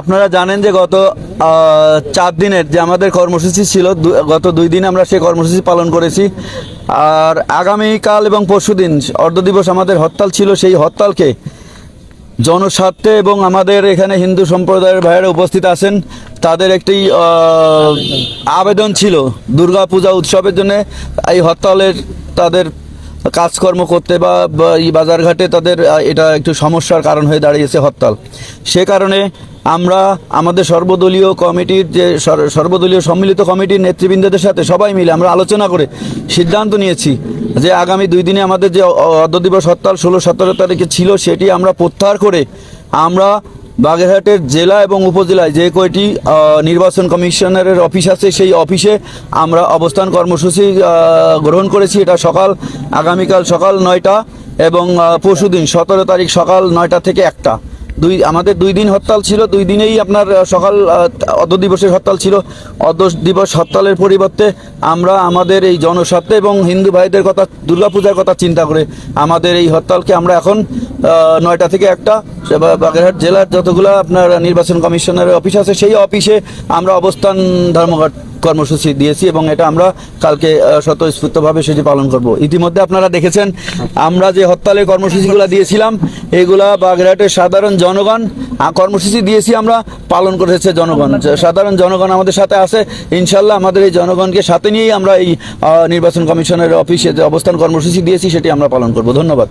আপনারা জানেন যে গত 4 দিনের যে আমাদের কর্মসূচি ছিল, গত 2 দিন আমরা সেই কর্মসূচি পালন করেছি। আর আগামীকাল এবং পরশুদিন অর্ধ দিবস আমাদের হরতাল ছিল। সেই হরতালকে জনস্বার্থে এবং আমাদের এখানে হিন্দু সম্প্রদায়ের ভাইয়েরা উপস্থিত আছেন, তাদের একটি আবেদন ছিল দুর্গা পূজা উৎসবের জন্য এই হরতালের তাদের কাজকর্ম করতে বা এই বাজারঘাটে তাদের এটা একটু সমস্যার কারণ হয়ে দাঁড়িয়েছে হরতাল। সে কারণে আমরা আমাদের সর্বদলীয় কমিটির যে সর্বদলীয় সম্মিলিত কমিটির নেতৃবৃন্দদের সাথে সবাই মিলে আমরা আলোচনা করে সিদ্ধান্ত নিয়েছি যে আগামী 2 দিনে আমাদের যে অর্ধ দিবস হরতাল 16-17 তারিখে ছিল সেটি আমরা প্রত্যাহার করে আমরা বাগেরহাটের জেলা এবং উপজেলায় যে কয়টি নির্বাচন কমিশনারের অফিস আছে সেই অফিসে আমরা অবস্থান কর্মসূচি গ্রহণ করেছি। এটা আগামীকাল সকাল 9টা এবং পরশুদিন 17 তারিখ সকাল 9টা থেকে 1টা। আমাদের 2 দিন হরতাল ছিল। 2 দিনেই আপনার সকাল অর্ধ দিবসের হরতাল ছিল। অর্ধ দিবস হরতালের পরিবর্তে আমরা আমাদের এই জনস্বার্থে এবং হিন্দু ভাইদের কথা, দুর্গাপূজার কথা চিন্তা করে আমাদের এই হরতালকে আমরা এখন 9টা থেকে 1টা বাগেরহাট জেলার যতগুলো আপনার নির্বাচন কমিশনারের অফিস আছে সেই অফিসে আমরা অবস্থান ধর্মঘট কর্মসূচি দিয়েছি এবং এটা আমরা কালকে স্বতঃস্ফূর্তভাবে সেটি পালন করব। ইতিমধ্যে আপনারা দেখেছেন আমরা যে হরতালের কর্মসূচিগুলো দিয়েছিলাম এগুলা বাগেরহাটের সাধারণ জনগণ কর্মসূচি দিয়েছি, আমরা পালন করেছে জনগণ। সাধারণ জনগণ আমাদের সাথে আছে। ইনশাল্লাহ আমাদের এই জনগণকে সাথে নিয়েই আমরা এই নির্বাচন কমিশনের অফিসে যে অবস্থান কর্মসূচি দিয়েছি সেটি আমরা পালন করব। ধন্যবাদ।